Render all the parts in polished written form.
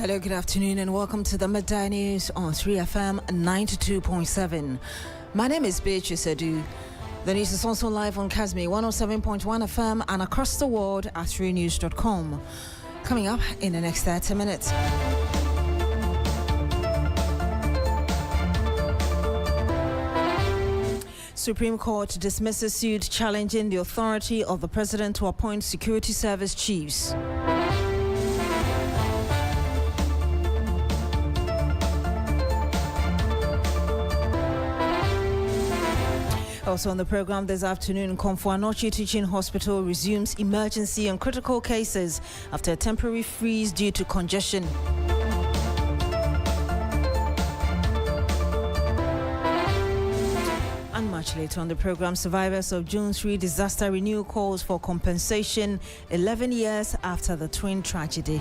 Hello, good afternoon, and welcome to the Midday News on 3FM 92.7. My name is Beatrice Edu. The news is also live on Kasmi 107.1 FM and across the world at 3news.com. Coming up in the next 30 minutes. Supreme Court dismisses suit challenging the authority of the president to appoint security service chiefs. Also on the program this afternoon, Komfo-Anokye Teaching Hospital resumes emergency and critical cases after a temporary freeze due to congestion. And much later on the program, survivors of June 3 disaster renew calls for compensation 11 years after the twin tragedy.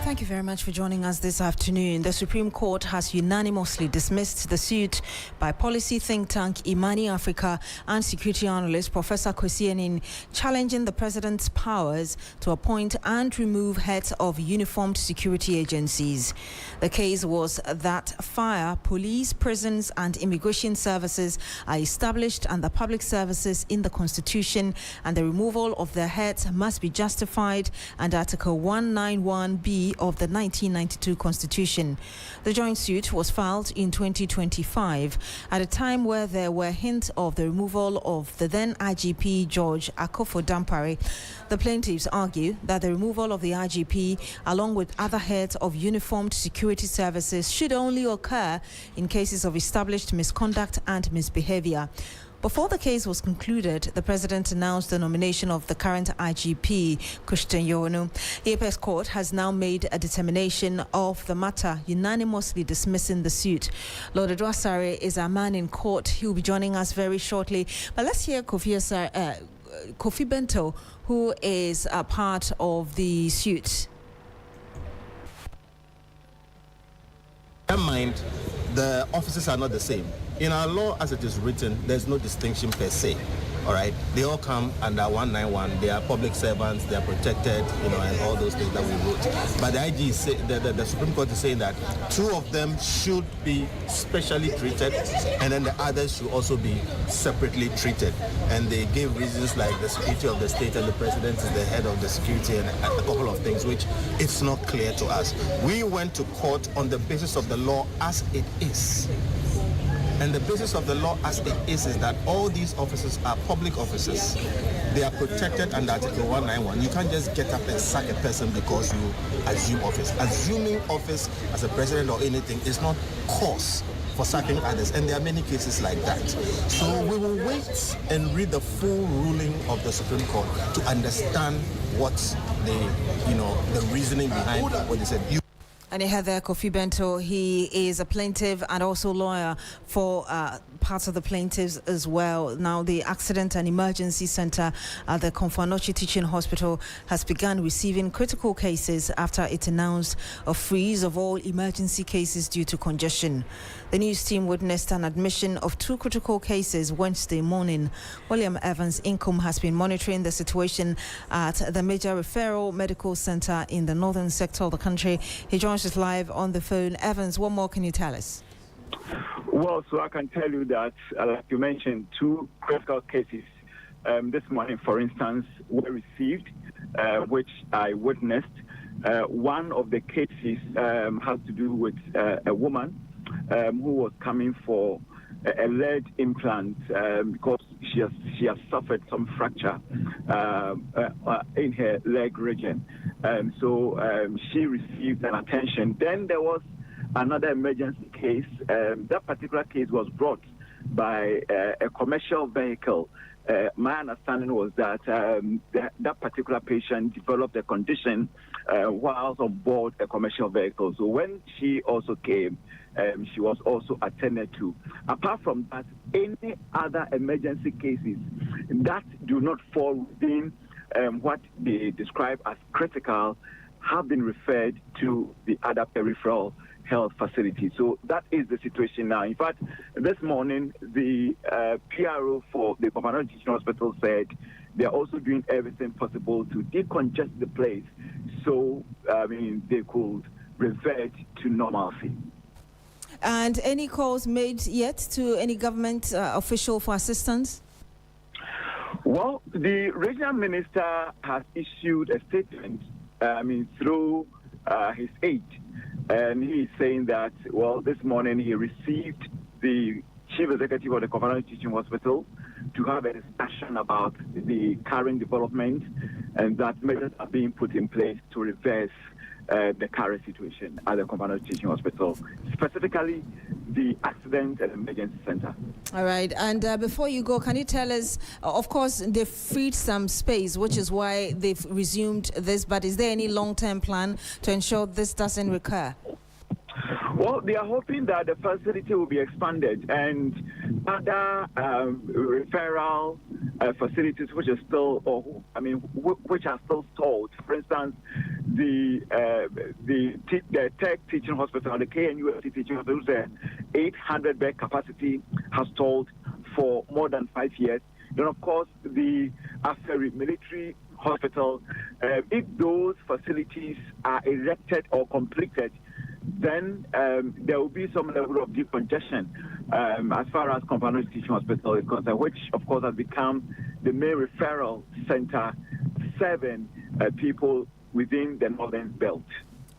Thank you very much for joining us this afternoon. The Supreme Court has unanimously dismissed the suit by policy think tank Imani Africa and security analyst Professor Kwesi Enin challenging the president's powers to appoint and remove heads of uniformed security agencies. The case was that fire, police, prisons and immigration services are established under public services in the Constitution, and the removal of their heads must be justified under Article 191B of the 1992 Constitution. The joint suit was filed in 2025 at a time where there were hints of the removal of the then IGP George Akufo-Dampare. The plaintiffs argue that the removal of the IGP, along with other heads of uniformed security services, should only occur in cases of established misconduct and misbehavior. Before the case was concluded, the president announced the nomination of the current IGP, Kushten Yonu. The Apex Court has now made a determination of the matter, unanimously dismissing the suit. Lord Edwasare is our man in court. He will be joining us very shortly. But let's hear Kofi Bento, who is a part of the suit. In mind, the offices are not the same. In our law, as it is written, there's no distinction per se. All right, they all come under 191. They are public servants. They are protected, and all those things that we wrote. But the IG is the Supreme Court is saying that two of them should be specially treated, and then the others should also be separately treated. And they gave reasons like the security of the state and the president is the head of the security and a couple of things which it's not clear to us. We went to court on the basis of the law as it is. And the basis of the law as it is that all these officers are public officers. They are protected under Article 191. You can't just get up and sack a person because you assume office. Assuming office as a president or anything is not cause for sacking others, and there are many cases like that. So we will wait and read the full ruling of the Supreme Court to understand what the reasoning behind what they said. And you heard there Kofi Bento. He is a plaintiff and also lawyer for parts of the plaintiffs as well. Now, the Accident and Emergency Center at the Komfo-Anokye Teaching Hospital has begun receiving critical cases after it announced a freeze of all emergency cases due to congestion. The news team witnessed an admission of two critical cases Wednesday morning. William Evans Income has been monitoring the situation at the major referral medical center in the northern sector of the country. He joins us live on the phone. Evans, what more can you tell us? Well, so I can tell you that, like you mentioned, two critical cases this morning, for instance, were received, which I witnessed. One of the cases has to do with a woman who was coming for a lead implant because she has suffered some fracture in her leg region. So she received an attention. Then there was another emergency case. That particular case was brought by a commercial vehicle. My understanding was that that particular patient developed a condition whilst on board a commercial vehicle. So when she also came, she was also attended to. Apart from that, any other emergency cases that do not fall within what they describe as critical have been referred to the other peripheral health facilities. So that is the situation now. In fact, this morning, the PRO for the Patriot Teaching Hospital said they're also doing everything possible to decongest the place so, they could revert to normalcy. And any calls made yet to any government official for assistance? Well, the regional minister has issued a statement, through his aide, and he is saying that, well, this morning he received the chief executive of the Patriot Teaching Hospital to have a discussion about the current development and that measures are being put in place to reverse the current situation at the Patriot Teaching Hospital, specifically the accident and emergency center. All right. And before you go, can you tell us, of course, they've freed some space, which is why they've resumed this, but is there any long-term plan to ensure this doesn't recur? Well, they are hoping that the facility will be expanded and other referral facilities which are still, which are still stalled. For instance, the Tech Teaching Hospital, the KNUST Teaching Hospital, whose 800-bed capacity has stalled for more than 5 years. Then, of course, the Aferi Military Hospital, if those facilities are erected or completed, then there will be some level of decongestion as far as Patriot Teaching Hospital is concerned, which, of course, has become the main referral center serving people within the Northern Belt.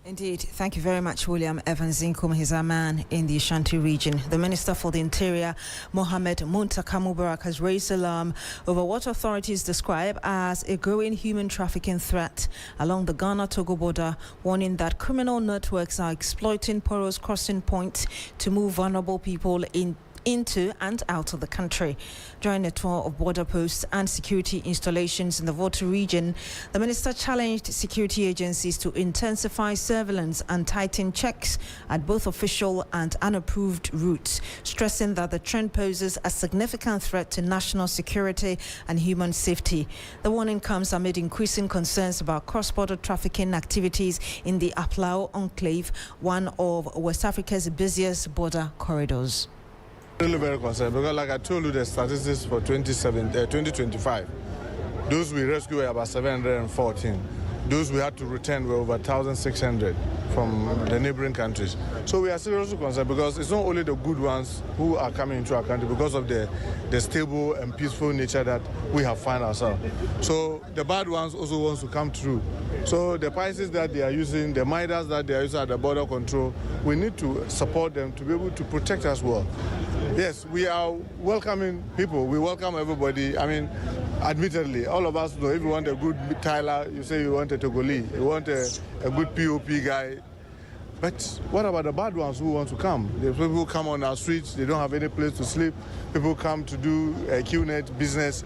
Indeed. Thank you very much, William Evans Zinkum. He's a man in the Ashanti region. The Minister for the Interior, Mohamed Muntaka Mubarak, has raised alarm over what authorities describe as a growing human trafficking threat along the Ghana-Togo border, warning that criminal networks are exploiting porous crossing points to move vulnerable people into and out of the country. During a tour of border posts and security installations in the Volta region, the minister challenged security agencies to intensify surveillance and tighten checks at both official and unapproved routes, stressing that the trend poses a significant threat to national security and human safety. The warning comes amid increasing concerns about cross-border trafficking activities in the Aplao Enclave, one of West Africa's busiest border corridors. Really very concerned because, like I told you, the statistics for 2025, those we rescued were about 714. Those we had to return were over 1,600 from the neighboring countries. So we are seriously concerned because it's not only the good ones who are coming into our country because of the stable and peaceful nature that we have found ourselves. So the bad ones also want to come through. So the prices that they are using, the miners that they are using at the border control, we need to support them to be able to protect us well. Yes, we are welcoming people. We welcome everybody. I mean, admittedly, all of us know if you want a good Tyler, you say you want a Togolese, you want a good POP guy. But what about the bad ones who want to come? The people who come on our streets, they don't have any place to sleep. People come to do a QNet business.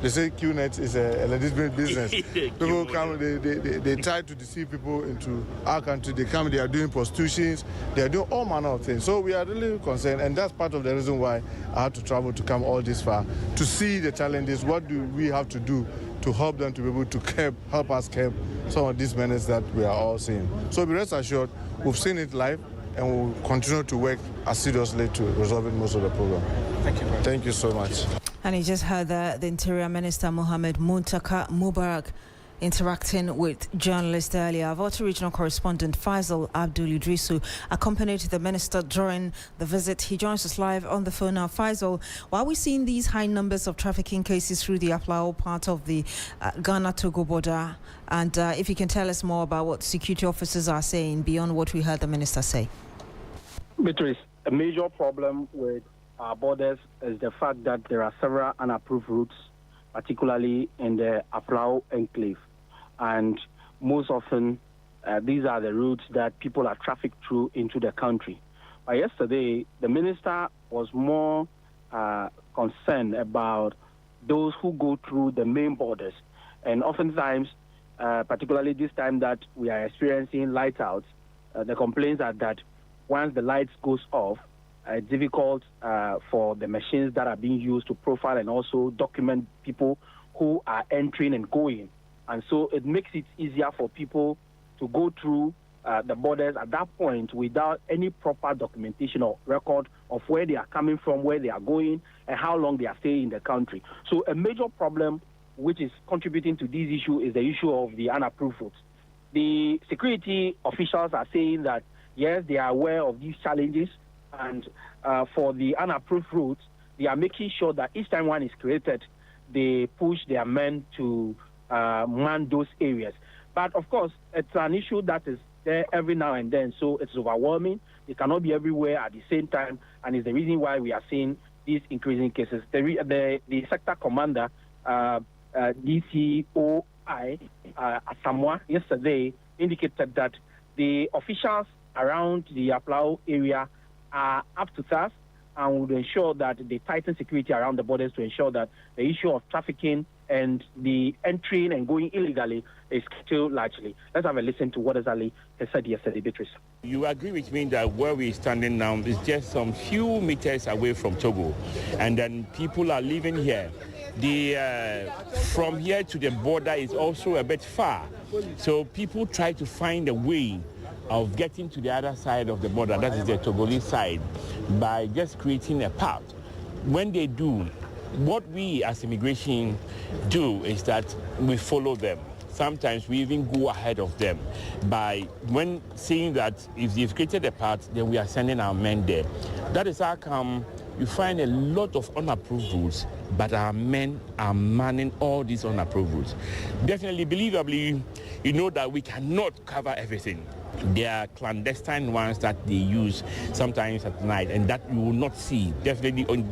They say QNet is a legitimate business. People come, they try to deceive people into our country. They come, they are doing prostitutions, they are doing all manner of things. So we are really concerned, and that's part of the reason why I had to travel to come all this far, to see the challenges. What do we have to do to help them to be able to help us curb some of these menaces that we are all seeing? So be rest assured, we've seen it live, and we'll continue to work assiduously to resolving most of the problem. Thank you. Thank you so much. And you just heard the Interior Minister Mohamed Muntaka Mubarak interacting with journalists earlier. Volta Regional Correspondent Faisal Abdul Idrisu accompanied the minister during the visit. He joins us live on the phone now. Faisal, why are we seeing these high numbers of trafficking cases through the Aplao part of the Ghana-Togo border? And if you can tell us more about what security officers are saying beyond what we heard the minister say. Beatrice, a major problem with our borders is the fact that there are several unapproved routes, particularly in the Aplao Enclave. And most often, these are the routes that people are trafficked through into the country. But yesterday, the minister was more concerned about those who go through the main borders. And oftentimes, particularly this time that we are experiencing light outs, the complaints are that once the lights goes off, it's difficult for the machines that are being used to profile and also document people who are entering and going. And so it makes it easier for people to go through the borders at that point without any proper documentation or record of where they are coming from, where they are going, and how long they are staying in the country. So a major problem which is contributing to this issue is the issue of the unapproved routes. The security officials are saying that, yes, they are aware of these challenges, and for the unapproved routes, they are making sure that each time one is created, they push their men to man those areas. But of course, it's an issue that is there every now and then, so it's overwhelming. It cannot be everywhere at the same time, and it's the reason why we are seeing these increasing cases. The sector commander, DCOI Asamoah, yesterday indicated that the officials around the Aflao area are up to task and would ensure that they tighten security around the borders to ensure that the issue of trafficking and the entering and going illegally is still largely. Let's have a listen to what Azali has said yesterday, Beatrice. You agree with me that where we're standing now is just some few meters away from Togo, and then people are living here. From here to the border is also a bit far, so people try to find a way of getting to the other side of the border, that is the Togolese side, by just creating a path. When they do, what we as immigration do is that we follow them. Sometimes we even go ahead of them by when seeing that if they've created a path, then we are sending our men there. That is how come you find a lot of unapproved routes, but our men are manning all these unapproved routes. Definitely, believably, you know that we cannot cover everything. There are clandestine ones that they use sometimes at night, and that you will not see. Definitely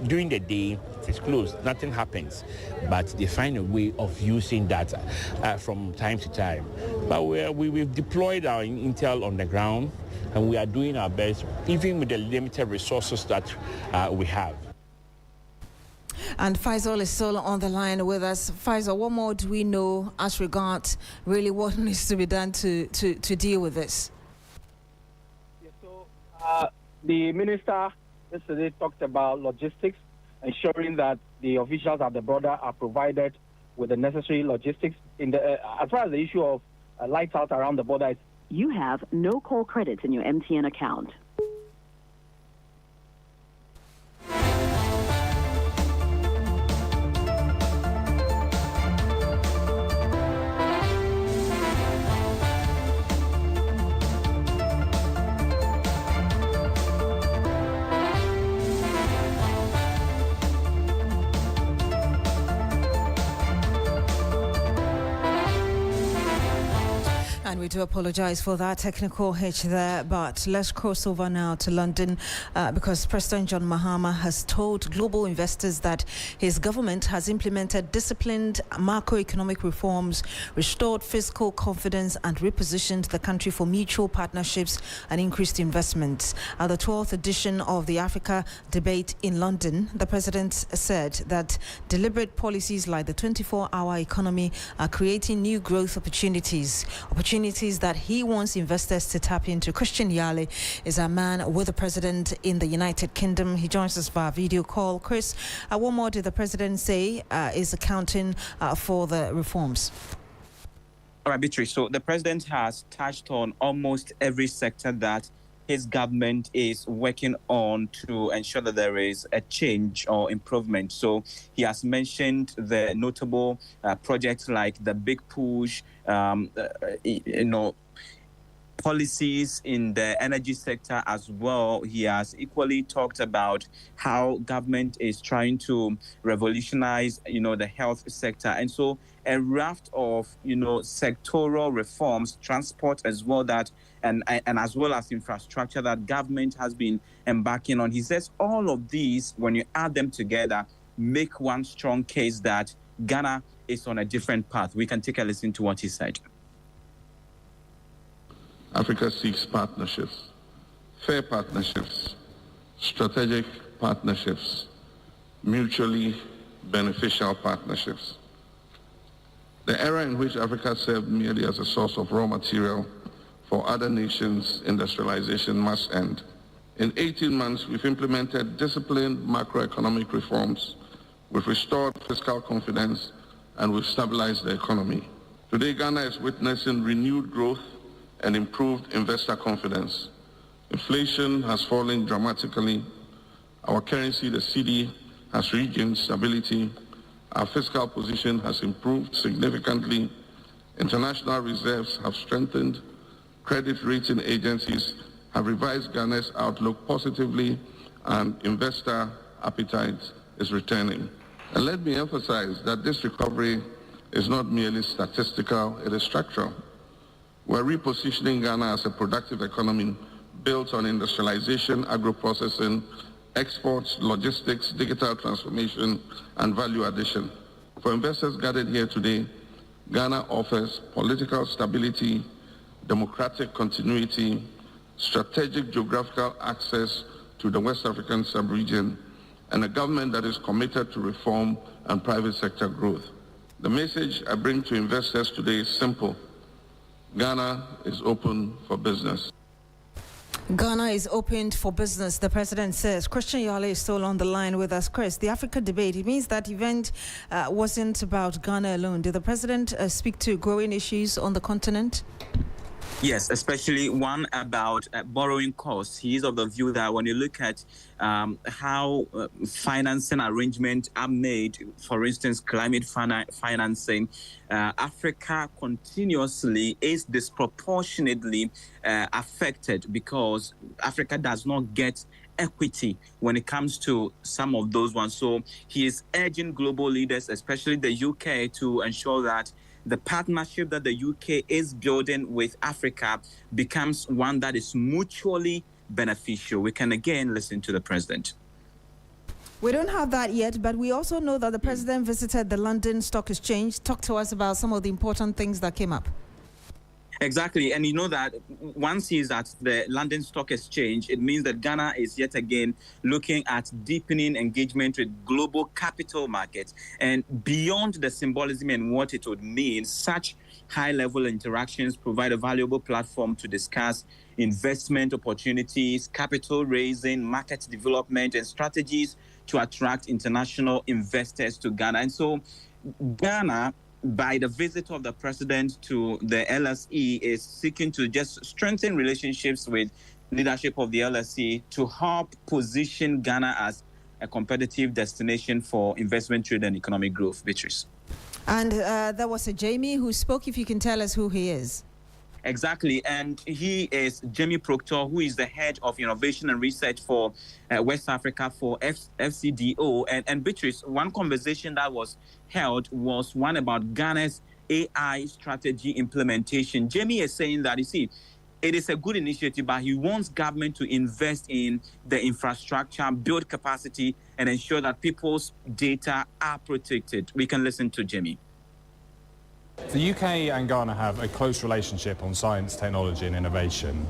during the day, it's closed, nothing happens. But they find a way of using that from time to time. But we've deployed our intel on the ground, and we are doing our best, even with the limited resources that we have. And Faisal is still on the line with us. Faisal, what more do we know as regards really what needs to be done to deal with this? Yeah, so the minister yesterday talked about logistics, ensuring that the officials at the border are provided with the necessary logistics. As far as the issue of lights out around the border, you have no call credits in your MTN account. And we do apologize for that technical hitch there, but let's cross over now to London because President John Mahama has told global investors that his government has implemented disciplined macroeconomic reforms, restored fiscal confidence, and repositioned the country for mutual partnerships and increased investments. At the 12th edition of the Africa debate in London, the president said that deliberate policies like the 24-hour economy are creating new growth opportunities that he wants investors to tap into. Christian Yale is a man with the president in the United Kingdom. He joins us via video call. Chris, what more did the president say is accounting for the reforms? All right, Beatrice. So the president has touched on almost every sector that his government is working on to ensure that there is a change or improvement. So he has mentioned the notable projects like the big push, policies in the energy sector as well. He has equally talked about how government is trying to revolutionize, the health sector. And so a raft of, sectoral reforms, transport as well, and as well as infrastructure that government has been embarking on. He says all of these, when you add them together, make one strong case that Ghana is on a different path. We can take a listen to what he said. Africa seeks partnerships, fair partnerships, strategic partnerships, mutually beneficial partnerships. The era in which Africa served merely as a source of raw material for other nations' industrialization must end. In 18 months, we've implemented disciplined macroeconomic reforms, we've restored fiscal confidence, and we've stabilized the economy. Today, Ghana is witnessing renewed growth and improved investor confidence. Inflation has fallen dramatically. Our currency, the cedi, has regained stability. Our fiscal position has improved significantly. International reserves have strengthened. Credit rating agencies have revised Ghana's outlook positively, and investor appetite is returning. And let me emphasize that this recovery is not merely statistical, it is structural. We're repositioning Ghana as a productive economy built on industrialization, agro-processing, exports, logistics, digital transformation, and value addition. For investors gathered here today, Ghana offers political stability, democratic continuity, strategic geographical access to the West African sub-region, and a government that is committed to reform and private sector growth. The message I bring to investors today is simple. Ghana is open for business. Ghana is opened for business, the president says. Christian Yale is still on the line with us. Chris, the Africa debate, it means that event wasn't about Ghana alone. Did the president speak to growing issues on the continent? Yes, especially one about borrowing costs. He is of the view that when you look at how financing arrangements are made, for instance, climate financing, Africa continuously is disproportionately affected because Africa does not get equity when it comes to some of those ones. So he is urging global leaders, especially the UK, to ensure that the partnership that the UK is building with Africa becomes one that is mutually beneficial. We can again listen to the president. We don't have that yet, but we also know that the president visited the London Stock Exchange. Talk to us about some of the important things that came up. Exactly. And you know that once he's at the London Stock Exchange, it means that Ghana is yet again looking at deepening engagement with global capital markets. And beyond the symbolism and what it would mean, such high-level interactions provide a valuable platform to discuss investment opportunities, capital raising, market development, and strategies to attract international investors to Ghana. And so Ghana, by the visit of the president to the LSE, is seeking to just strengthen relationships with leadership of the LSE to help position Ghana as a competitive destination for investment, trade, and economic growth. Beatrice. And there was a Jamie who spoke, if you can tell us who he is. Exactly, and he is Jamie Proctor, who is the head of innovation and research for West Africa for FCDO. And Beatrice, one conversation that was held was one about Ghana's AI strategy implementation. Jamie is saying that, you see, it is a good initiative, but he wants government to invest in the infrastructure, build capacity, and ensure that people's data are protected. We can listen to Jamie. The UK and Ghana have a close relationship on science, technology and innovation.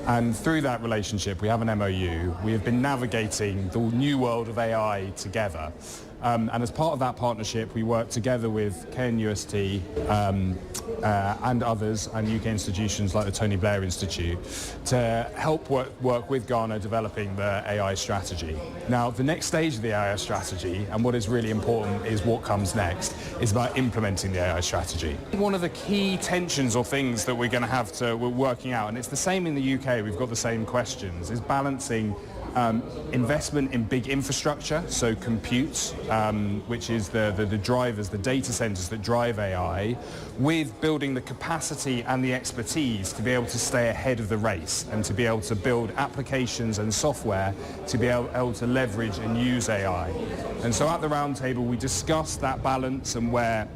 And through that relationship, we have an MOU. We have been navigating the new world of AI together. And as part of that partnership, we work together with KNUST and others and UK institutions like the Tony Blair Institute to help work with Ghana developing the AI strategy. Now, the next stage of the AI strategy, and what is really important is what comes next, is about implementing the AI strategy. One of the key tensions or things that we're working out, and it's the same in the UK, we've got the same questions, is balancing investment in big infrastructure, so compute, which is the drivers, the data centers that drive AI, with building the capacity and the expertise to be able to stay ahead of the race and to be able to build applications and software to be able to leverage and use AI. And so at the roundtable we discussed that balance and where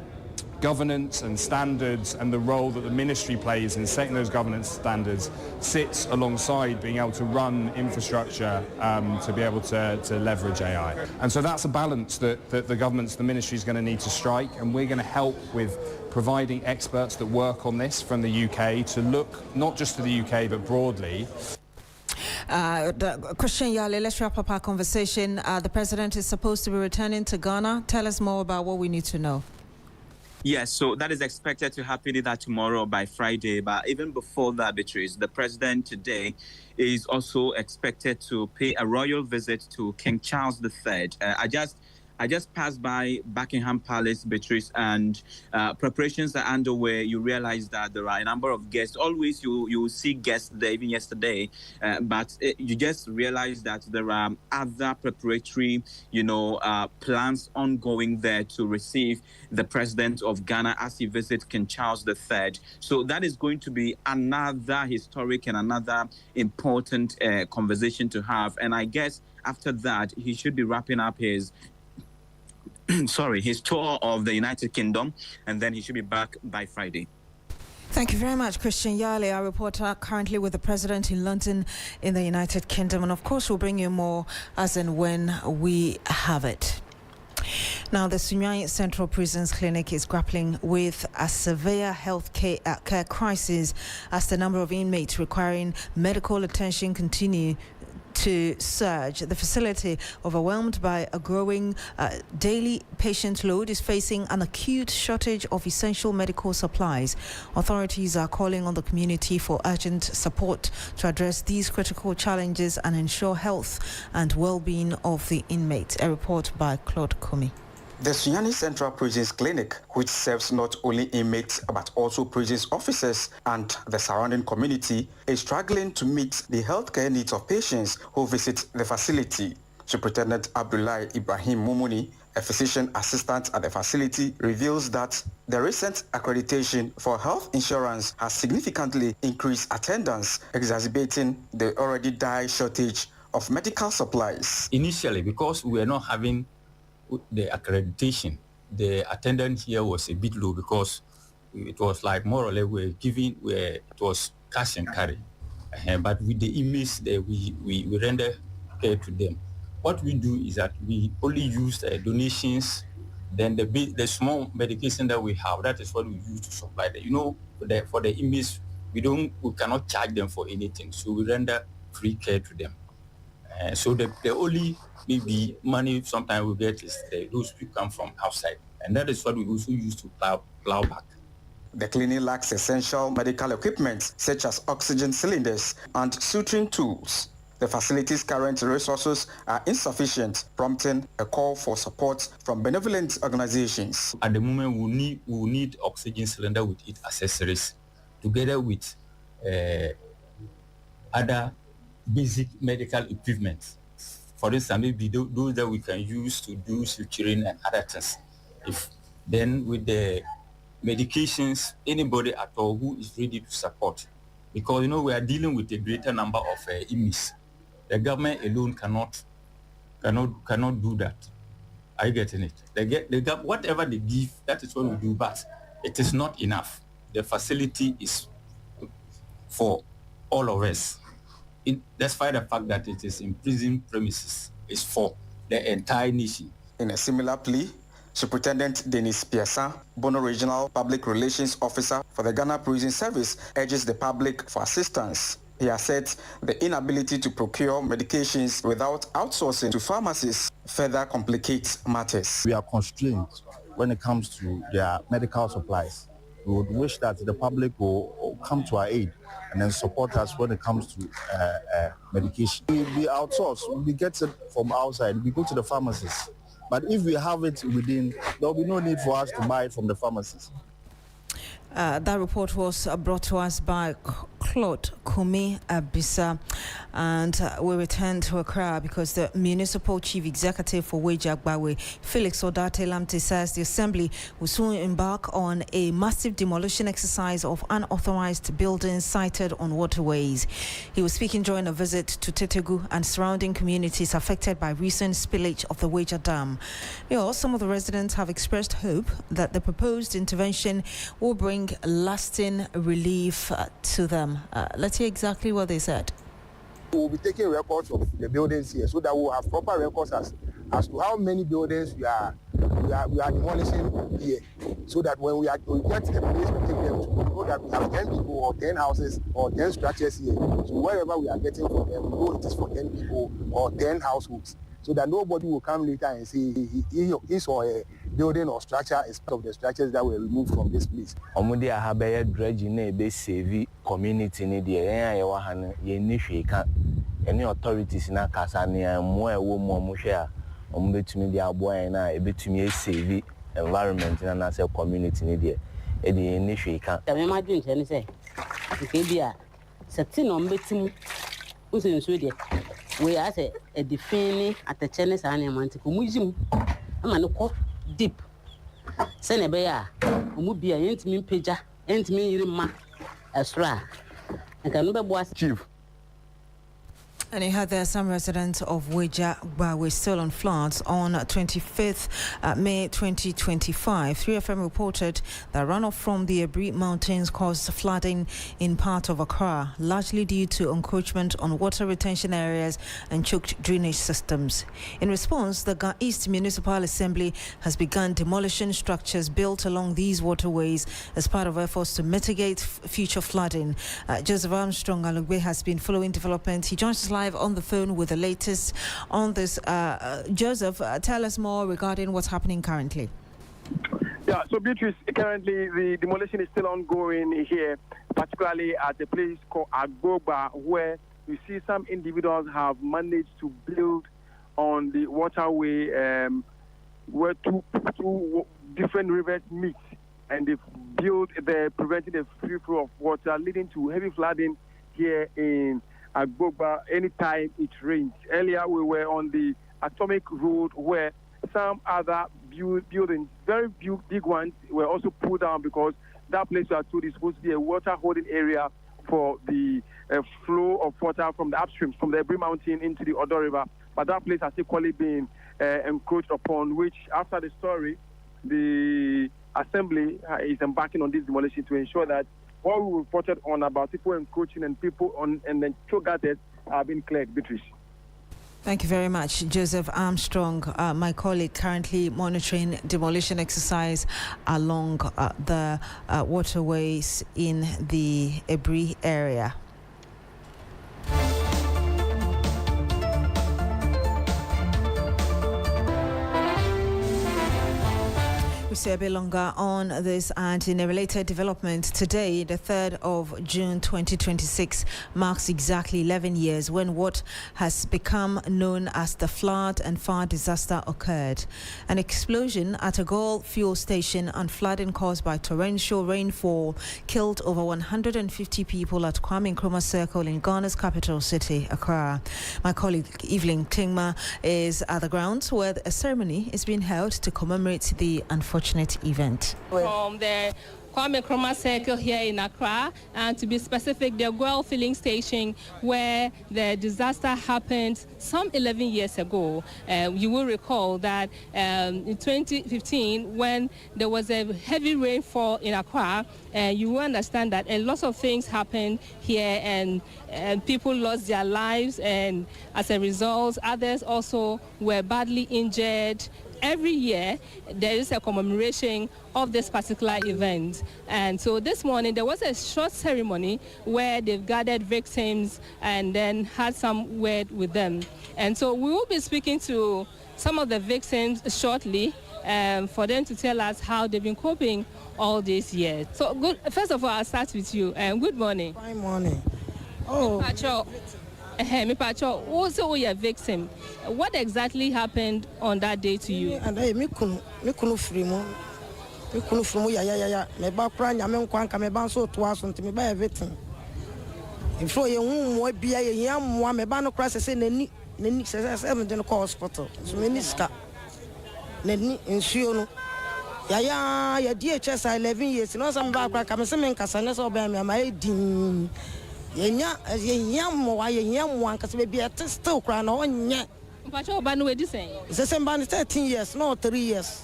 governance and standards and the role that the ministry plays in setting those governance standards sits alongside being able to run infrastructure to be able to leverage AI. And so that's a balance that the governments, the ministry is going to need to strike, and we're going to help with providing experts that work on this from the UK to look not just to the UK but broadly. Christian Yale, let's wrap up our conversation. The president is supposed to be returning to Ghana. Tell us more about what we need to know. Yes, so that is expected to happen either tomorrow or by Friday. But even before that, Beatrice, the president today is also expected to pay a royal visit to King Charles III. I just I just passed by Buckingham Palace, Beatrice, and preparations are underway. You realize that there are a number of guests. Always you see guests there, even yesterday, but you just realize that there are other preparatory, plans ongoing there to receive the President of Ghana as he visits King Charles III. So that is going to be another historic and another important conversation to have. And I guess after that, he should be wrapping up his his tour of the United Kingdom, and then he should be back by Friday. Thank you very much, Christian Yale, our reporter currently with the President in London in the United Kingdom. And of course, we'll bring you more as and when we have it. Now, the Sunyani Central Prisons Clinic is grappling with a severe health care crisis as the number of inmates requiring medical attention continue to surge. The facility, overwhelmed by a growing daily patient load, is facing an acute shortage of essential medical supplies. Authorities are calling on the community for urgent support to address these critical challenges and ensure health and well-being of the inmates. A report by Claude Kumi. The Sunyani Central Prisons Clinic, which serves not only inmates but also prisons officers and the surrounding community, is struggling to meet the healthcare needs of patients who visit the facility. Superintendent Abdullah Ibrahim Mumuni, a physician assistant at the facility, reveals that the recent accreditation for health insurance has significantly increased attendance, exacerbating the already dire shortage of medical supplies. Initially, because we were not having the accreditation, the attendance here was a bit low because it was like more or less it was cash and carry. But with the inmates, we render care to them. What we do is that we only use donations. Then the small medication that we have, that is what we use to supply them. For the inmates, we cannot charge them for anything, so we render free care to them. So the only maybe money sometimes we get is those people come from outside, and that is what we also use to plow back. The clinic lacks essential medical equipment such as oxygen cylinders and suturing tools. The facility's current resources are insufficient, prompting a call for support from benevolent organizations. At the moment, we need oxygen cylinder with its accessories, together with other basic medical equipment. For instance, maybe those that we can use to do suturing and other things. Then with the medications, anybody at all who is ready to support, because we are dealing with a greater number of inmates. The government alone cannot do that. Are you getting it? Whatever they give, that is what we do, but it is not enough. The facility is for all of us. Despite the fact that it is in prison premises, it's for the entire nation. In a similar plea, Superintendent Dennis Piasa, Bono Regional Public Relations Officer for the Ghana Prison Service, urges the public for assistance. He has said the inability to procure medications without outsourcing to pharmacies further complicates matters. We are constrained when it comes to their medical supplies. We would wish that the public will come to our aid and then support us when it comes to medication. We outsource, we get it from outside, we go to the pharmacies. But if we have it within, there will be no need for us to buy it from the pharmacies. That report was brought to us by Claude Kumi Abisa, and we return to Accra because the Municipal Chief Executive for Wage Agbawe, Felix Odate Lamte, says the Assembly will soon embark on a massive demolition exercise of unauthorized buildings sited on waterways. He was speaking during a visit to Tetegu and surrounding communities affected by recent spillage of the Wager Dam. Some of the residents have expressed hope that the proposed intervention will bring lasting relief to them. Let's hear exactly what they said. We will be taking records of the buildings here so that we will have proper records as to how many buildings we are demolishing here, so that when we get a place to take them to, we know that we have 10 people or 10 houses or 10 structures here. So wherever we are getting from them, we know it is for 10 people or 10 households, so that nobody will come later and say his or a building or structure is part of the structures that were removed from this place. Omudi ahabaya dredging na be save community ni de yan ya wa han ye ni hwe ka any authorities na kasa ne mo ewo mo hwe a betumi de aboa na e betumi save environment na say community ni de e de ni hwe ka me ma dwen che ni say nke bia seti no betim nso de we ase e define atechene sa na manti ko mujim ama ne ko deep se ne be ya omu bia yentimi mpagya yentimi yiri ma esra nka no be boas chief. And he had there some residents of Weja were still on floods on 25th May 2025. 3FM reported that runoff from the Ebri Mountains caused flooding in part of Accra, largely due to encroachment on water retention areas and choked drainage systems. In response, the Ga East Municipal Assembly has begun demolishing structures built along these waterways as part of efforts to mitigate future flooding. Joseph Armstrong Alugbe has been following developments. He joins us live on the phone with the latest on this. Joseph, tell us more regarding what's happening currently. Yeah, so Beatrice, currently the demolition is still ongoing here, particularly at a place called Agboba, where you see some individuals have managed to build on the waterway where two different rivers meet, and they've built there, preventing the free flow of water, leading to heavy flooding here in Agboba anytime it rains. Earlier we were on the Atomic Road where some other buildings, very big ones, were also pulled down because that place we are told is supposed to be a water holding area for the flow of water from the upstream, from the Ebri Mountain into the Odo River. But that place has equally been encroached upon, which after the story, the Assembly is embarking on this demolition to ensure that what we reported on about people encroaching and people on and then choke gutters have been cleared. Beatrice. Thank you very much, Joseph Armstrong, my colleague currently monitoring demolition exercise along the waterways in the Ebri area. We say a bit longer on this, and in a related development, today, the 3rd of June 2026, marks exactly 11 years when what has become known as the flood and fire disaster occurred. An explosion at a Gold fuel station and flooding caused by torrential rainfall killed over 150 people at Kwame Nkrumah Circle in Ghana's capital city, Accra. My colleague Evelyn Klingma is at the grounds where a ceremony is being held to commemorate the unfortunate event. From the Kwame Nkrumah Circle here in Accra, and to be specific, the Gold filling station where the disaster happened some 11 years ago. You will recall that in 2015, when there was a heavy rainfall in Accra, you will understand that a lot of things happened here, and people lost their lives, and as a result, others also were badly injured. Every year, there is a commemoration of this particular event. And so this morning, there was a short ceremony where they've gathered victims and then had some word with them. And so we will be speaking to some of the victims shortly for them to tell us how they've been coping all these years. So good. First of all, I'll start with you. Good morning. Fine morning. Oh. Patriot, also a victim. What exactly happened on that day to you? And I me kunu frimo ya me ba kra nya me nkwanka me ba so to aso ntimi ba victim. Ifro ye hu mo bia ye hia mo me ba no kra sese nani sese me den ko hospital. So me ni ska. Nani nsuo no. Ya DHS 11 years no some ba kra ka me se me nkasa ne so ba me ma e din. Yenya mo ankasa be still cry no nya. Pacho ba no we say. Say ban 13 years, no 3 years.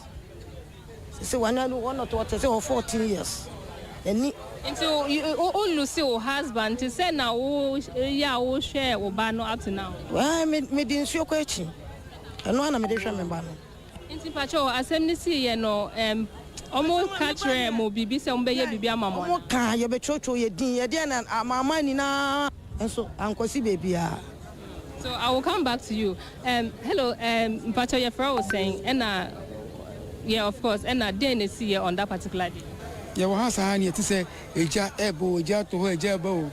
Say one or two say 14 years. Into you lose your husband to say now ya share Obano up to now. Well, me din sure question. And no na me dey share me ba no. Into Pacho assembly see you know omo catch mo bibi se mbe ye bibi amamo. Omo kan ye be chocho ye din ye dey na mama ni na enso ankosi baby a. So I will come back to you. Hello, Pacho your friend was saying and yeah, of course, and then see on that particular day. Yeah, we have to say eja ebo eja to eja ebo.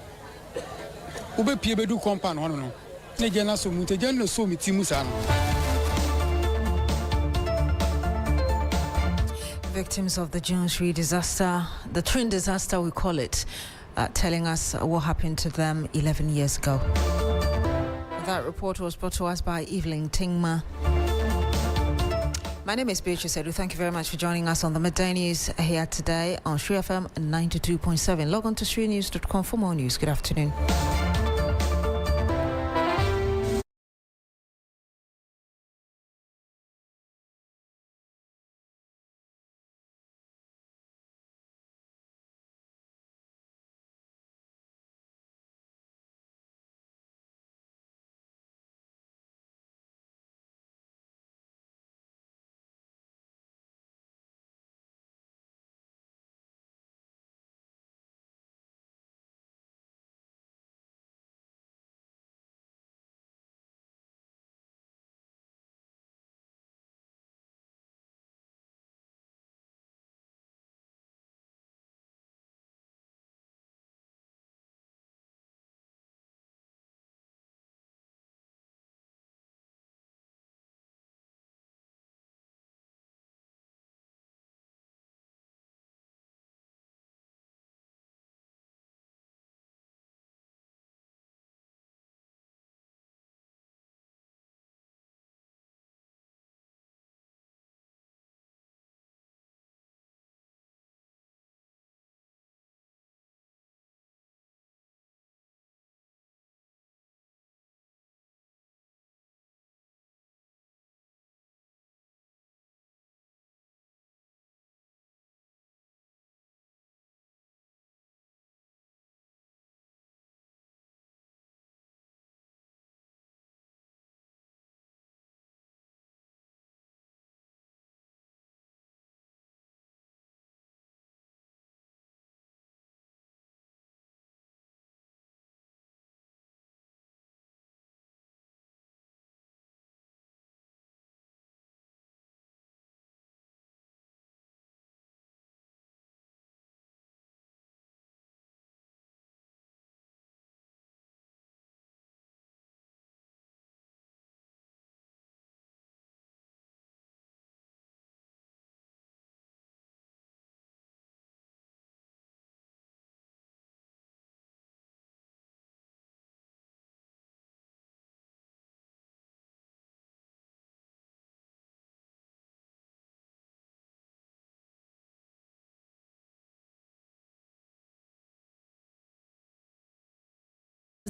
Ube pie be do compound hono no. Ne je na so mu te je no so mi ti mu sa no. Victims of the Jonesbury disaster, the twin disaster we call it, telling us what happened to them 11 years ago. That report was brought to us by Evelyn Tingma. My name is Beatrice Edu. Thank you very much for joining us on the Midday News here today on Shri FM 92.7. Log on to shrinews.com for more news. Good afternoon.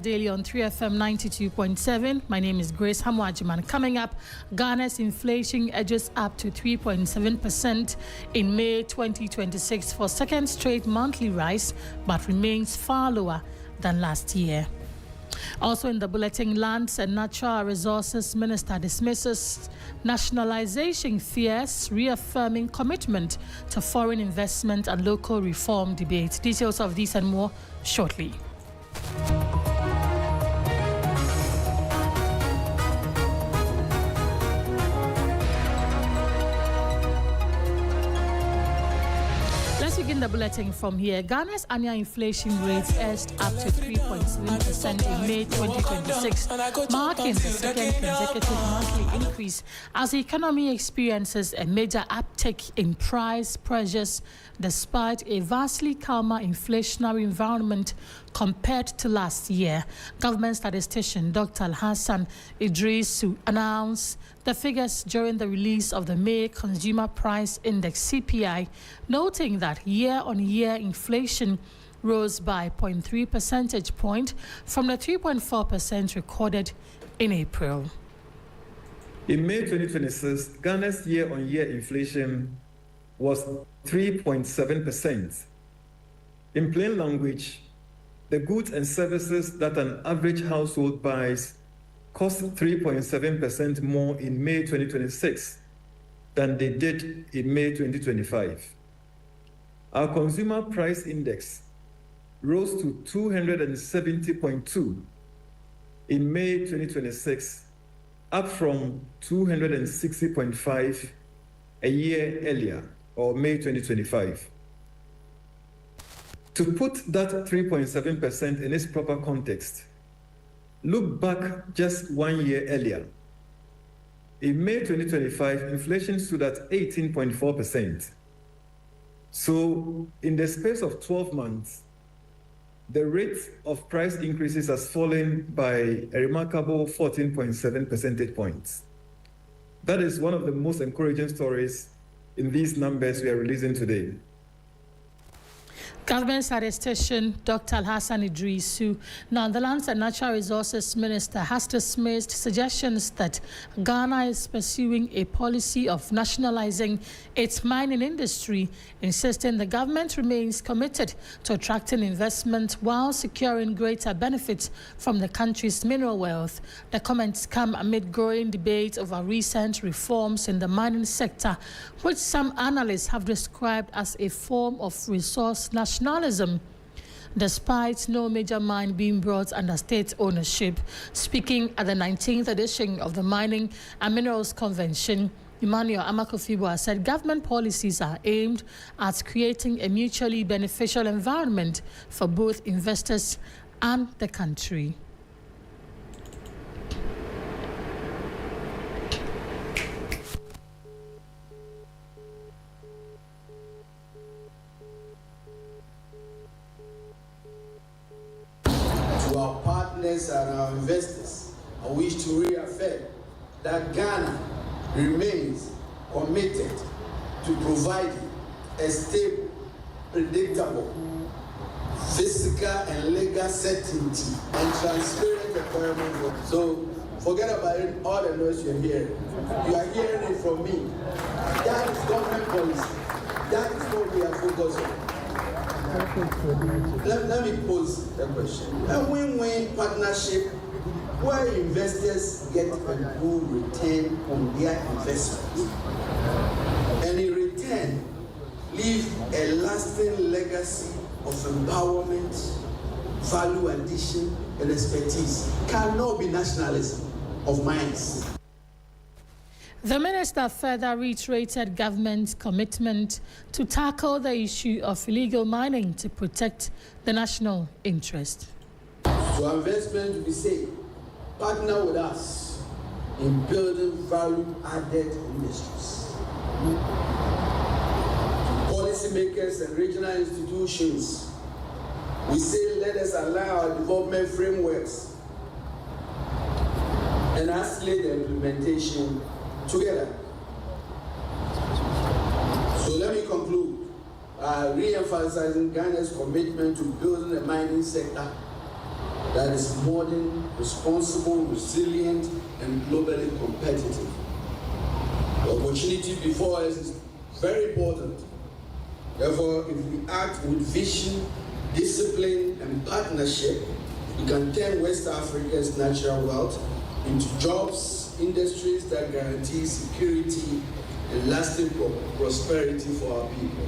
Daily on 3FM 92.7. My name is Grace Hamwajiman. Coming up, Ghana's inflation edges up to 3.7% in May 2026 for second straight monthly rise, but remains far lower than last year. Also in the bulletin, Lands and Natural Resources Minister dismisses nationalization fears, reaffirming commitment to foreign investment and local reform debate. Details of these and more shortly. The bulletin from here. Ghana's annual inflation rate edged up to 3.7% in May 2026, marking the second consecutive monthly increase as the economy experiences a major uptick in price pressures despite a vastly calmer inflationary environment compared to last year. Government statistician Dr. Alhassan Idrisu announced the figures during the release of the May Consumer Price Index (CPI), noting that year-on-year inflation rose by 0.3 percentage point from the 3.4% recorded in April. In May 2026, Ghana's year-on-year inflation was 3.7%. In plain language, the goods and services that an average household buys cost 3.7% more in May 2026 than they did in May 2025. Our consumer price index rose to 270.2 in May 2026, up from 260.5 a year earlier, or May 2025. To put that 3.7% in its proper context, look back just 1 year earlier. In May 2025, inflation stood at 18.4%. So in the space of 12 months, the rate of price increases has fallen by a remarkable 14.7 percentage points. That is one of the most encouraging stories in these numbers we are releasing today. Government statistician Dr. Alhassan Idrisu, now the Lands and Natural Resources Minister, has dismissed suggestions that Ghana is pursuing a policy of nationalizing its mining industry, insisting the government remains committed to attracting investment while securing greater benefits from the country's mineral wealth. The comments come amid growing debate over recent reforms in the mining sector, which some analysts have described as a form of resource nationalism. Despite no major mine being brought under state ownership, speaking at the 19th edition of the Mining and Minerals Convention, Emmanuel Amakofiwa said government policies are aimed at creating a mutually beneficial environment for both investors and the country. To our partners and our investors, I wish to reaffirm that Ghana remains committed to providing a stable, predictable, physical and legal certainty and transparent environment. So forget about it, all the noise you're hearing. You are hearing it from me. That is government policy. That is what we are focused on. Let me pose the question. A win-win partnership where investors get a good return on their investment, and in return leave a lasting legacy of empowerment, value addition, and expertise, cannot be nationalism of mines. The minister further reiterated government's commitment to tackle the issue of illegal mining to protect the national interest. So investment to be safe, partner with us in building value-added industries. Policymakers and regional institutions, we say let us allow our development frameworks and accelerate the implementation together. So let me conclude by re-emphasizing Ghana's commitment to building a mining sector that is modern, responsible, resilient, and globally competitive. The opportunity before us is very important. Therefore, if we act with vision, discipline, and partnership, we can turn West Africa's natural wealth into jobs, industries that guarantee security and lasting prosperity for our people.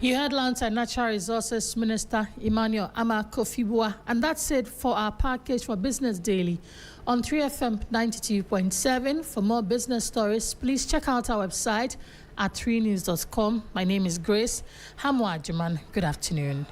You heard Lands and Natural Resources Minister Emmanuel Amakofiwa, and that's it for our package for Business Daily on 3FM 92.7. For more business stories, please check out our website at 3news.com. My name is Grace Hamwajuman. Good afternoon.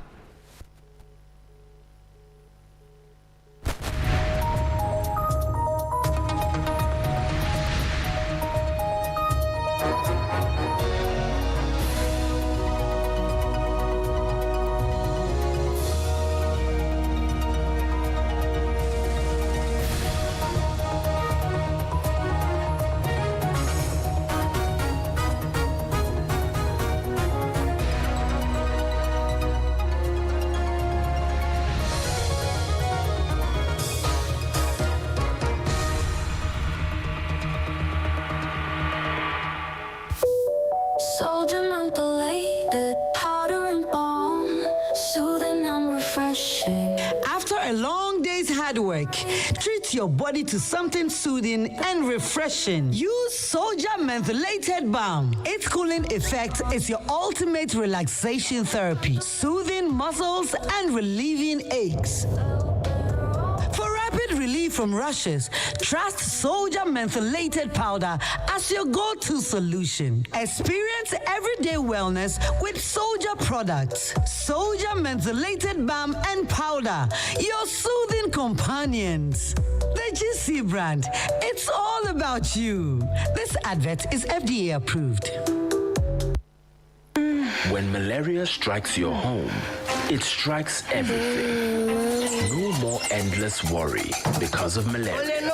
After a long day's hard work, treat your body to something soothing and refreshing. Use Soldier Mentholated Balm. Its cooling effect is your ultimate relaxation therapy, soothing muscles and relieving aches. For rapid relief from rashes, trust Soldier Mentholated Powder as your go-to solution. Experience everyday wellness with Soldier products. Soldier Mentholated Balm and Powder, your soothing companions. The GC brand, it's all about you. This advert is FDA approved. When malaria strikes your home, it strikes everything. No more endless worry because of malaria.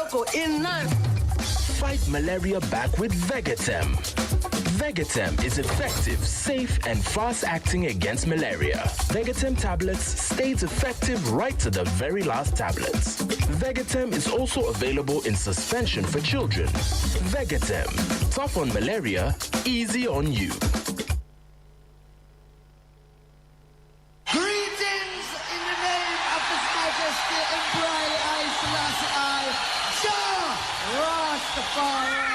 Fight malaria back with Vegetem. Vegetem is effective, safe, and fast-acting against malaria. Vegetem tablets stays effective right to the very last tablets. Vegetem is also available in suspension for children. Vegetem, tough on malaria, easy on you. Greetings in the name of His Majesty Emperor I Selassie Rastafari.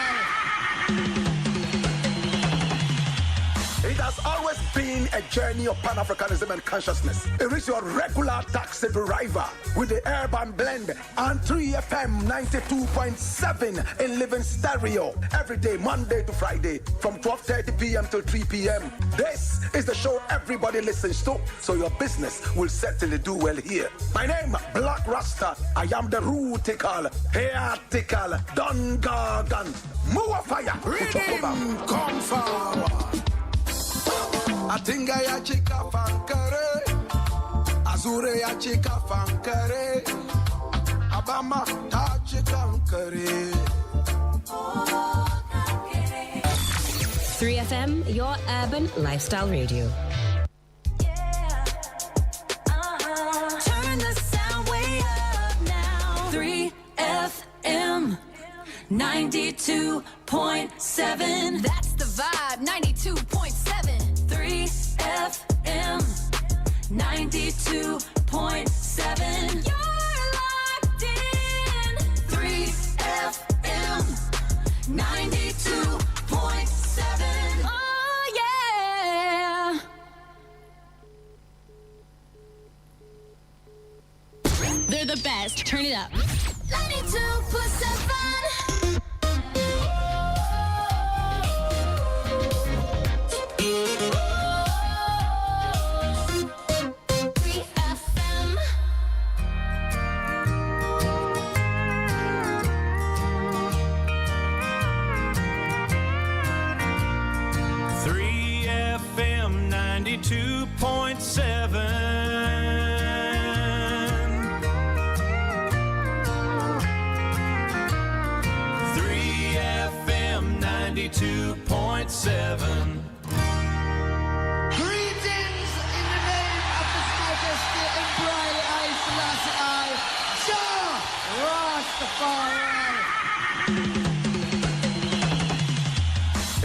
It has always been a journey of Pan-Africanism and consciousness. It is your regular taxi driver with the urban blend and 3FM 92.7 in living stereo every day, Monday to Friday, from 12:30 p.m. till 3 p.m. This is the show everybody listens to, so your business will certainly do well here. My name, Blakk Rasta. I am the rootical, heretical, Don Gargan, Mua Fire, Rhythm, come forward. Atinga ya chika fankare, Azure ya chika fankare, Abama ta chika fankare. 3FM, your urban lifestyle radio. Turn the sound way up now. 3FM 92.7. That's the vibe. 92.7. 3FM 92.7. You're locked in. 3FM 92.7. Oh yeah. They're the best. Turn it up. 92.7.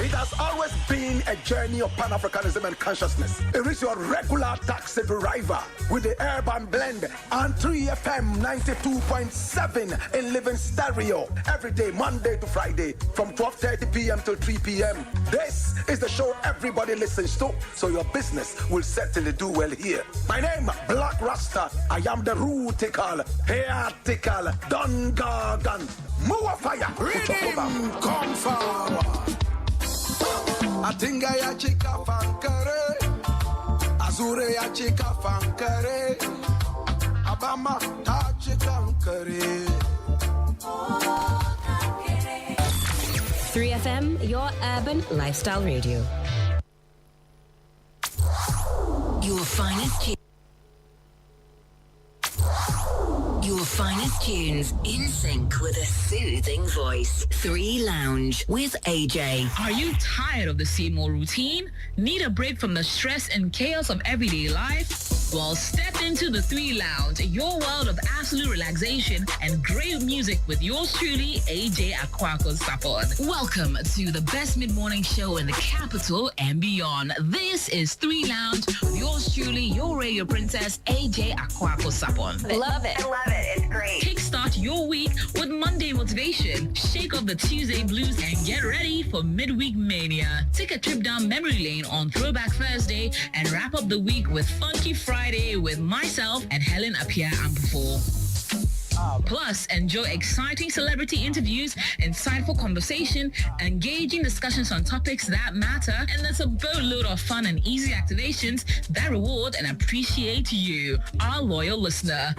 It has always been a journey of Pan-Africanism and consciousness. It is your regular taxi driver with the urban blend and 3FM 92.7 in living stereo every day, Monday to Friday, from 12:30 p.m. till 3 p.m. This is the show everybody listens to, so your business will certainly do well here. My name, Blakk Rasta. I am the rootical, heretical, Don Gargan, Mua Fire, Rhythm, come forward. Atinga ya chika fankare, Azure ya chika fankare, Abama ta chika fankare. 3FM, your urban lifestyle radio. Your finest tunes in sync with a soothing voice. 3 Lounge with AJ. Are you tired of the same old routine? Need a break from the stress and chaos of everyday life? Well, step into the 3 Lounge, your world of absolute relaxation and great music with yours truly, AJ Akwako Sapon. Welcome to the best mid-morning show in the capital and beyond. This is 3 Lounge with yours truly, your radio princess, AJ Akwako Sapon. Love it. I love it. It's great. Kickstart your week with Monday motivation. Shake off the Tuesday blues and get ready for midweek mania. Take a trip down memory lane on Throwback Thursday and wrap up the week with Funky Friday with myself and Helen Apia Ampufo. Plus, enjoy exciting celebrity interviews, insightful conversation, engaging discussions on topics that matter, and there's a boatload of fun and easy activations that reward and appreciate you, our loyal listener.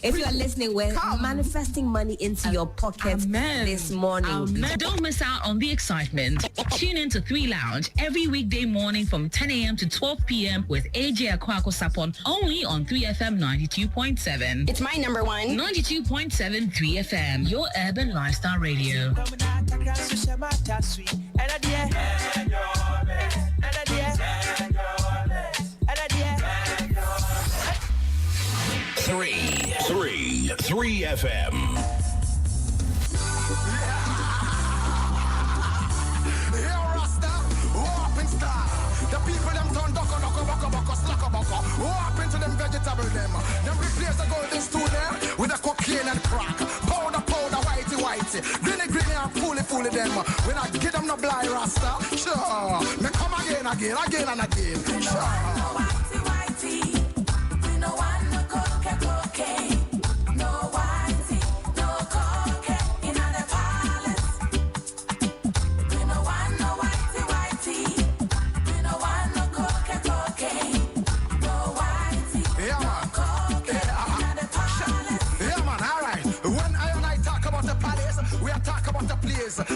If you are listening, we're manifesting money into your pocket this morning. Don't miss out on the excitement. Tune in to 3 Lounge every weekday morning from 10 a.m. to 12 p.m. with AJ Akwako Sapon, only on 3FM 92.7. It's my number one. 92.7 3FM, your urban lifestyle radio. 3FM. The people them turn doko, slaka boko. Who happen to them vegetable them? Them replace the golden stool there with a cocaine and crack. Powder, whitey. Greeny and fully them. When I give them the Blakk Rasta, sure. Me come again and again. Sure. Whitey. We no want no cocaine. No whitey, no cocaine in the palace. We no want no whitey.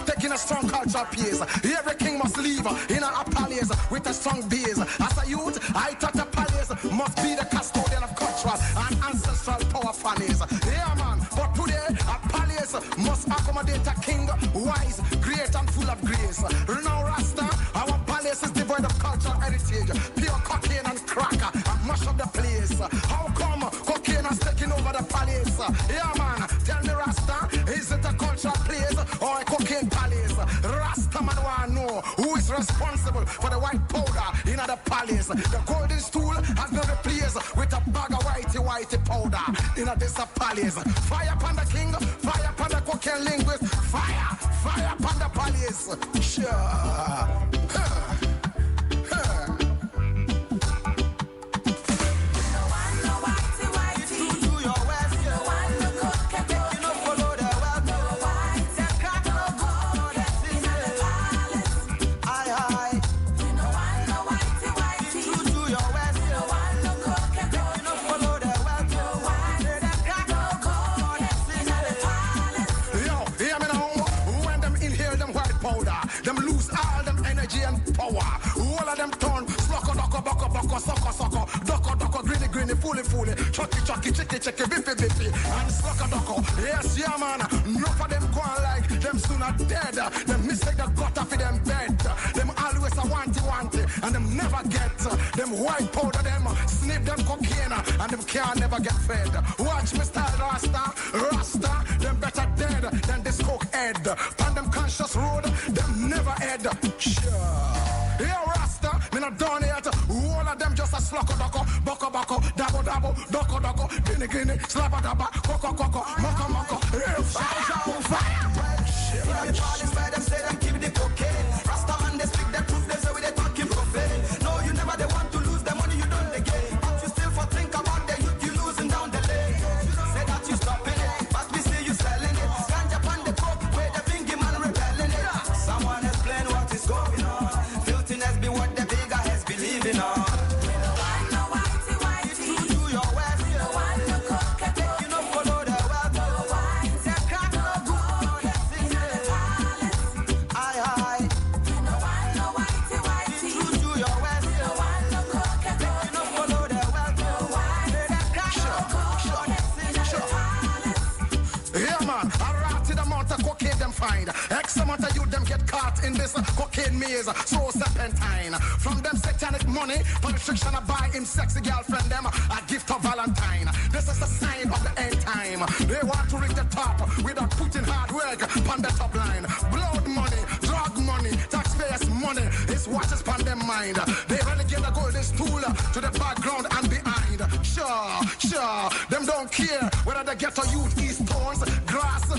Taking a strong culture piece. Every king must live in a palace with a strong base. As a youth, I thought the palace must be the custodian of cultural and ancestral power families. Yeah, man. But today, a palace must accommodate a king wise, great, and full of grace. Now, Rasta, our palace is devoid of cultural heritage, pure cocaine and crack, and mash up the place. How come cocaine has taken over the palace? Yeah, man. Tell me, Rasta, is it a cultural place or a cocaine palace? Rasta man wanna know who is responsible for the white powder in the palace. The golden stool has been replaced with a bag of whitey powder in this palace. Fire upon the king, fire upon the cocaine linguist, fire upon the palace. Sure. Them lose all them energy and power. All of them turn sloko, doko, greeny, fully, chucky, chicky, biffy, and sloko. Yes, yeah, man. Enough of them go on like them sooner dead. Them mistake the gutter for them bed. Them always a wanty, and them never get. Them white powder, them snip them cocaine, and them can't never get fed. Watch me style, Rasta, them better dead than this coke head. On them conscious road, them never head. Sure. Yeah, Rasta, me not done yet. All of them just a sloko, boko, dabo, doko, greeny, slabba, koko, moko, fire. Shit, the parties where them say them keep the cocaine. Rasta man, they speak the truth, they say we they talking profane. No, you never they want to lose the money, you done the game. But you still for think about the youth, you losing down the lane. Say that you stopping it, but we see you selling it. Ganja on the coke, where the bingy man rebelling it. Someone explain what is going on. Filthiness be what the bigger has believing on. X amount of you them get caught in this cocaine maze, so serpentine. From them satanic money, for restriction to buy him sexy girlfriend them a gift of Valentine. This is the sign of the end time. They want to reach the top without putting hard work on the top line. Blood money, drug money, taxpayers money is what is on their mind. They relegate the golden stool to the background and behind. Sure, them don't care whether they get to youth, east stones, grass,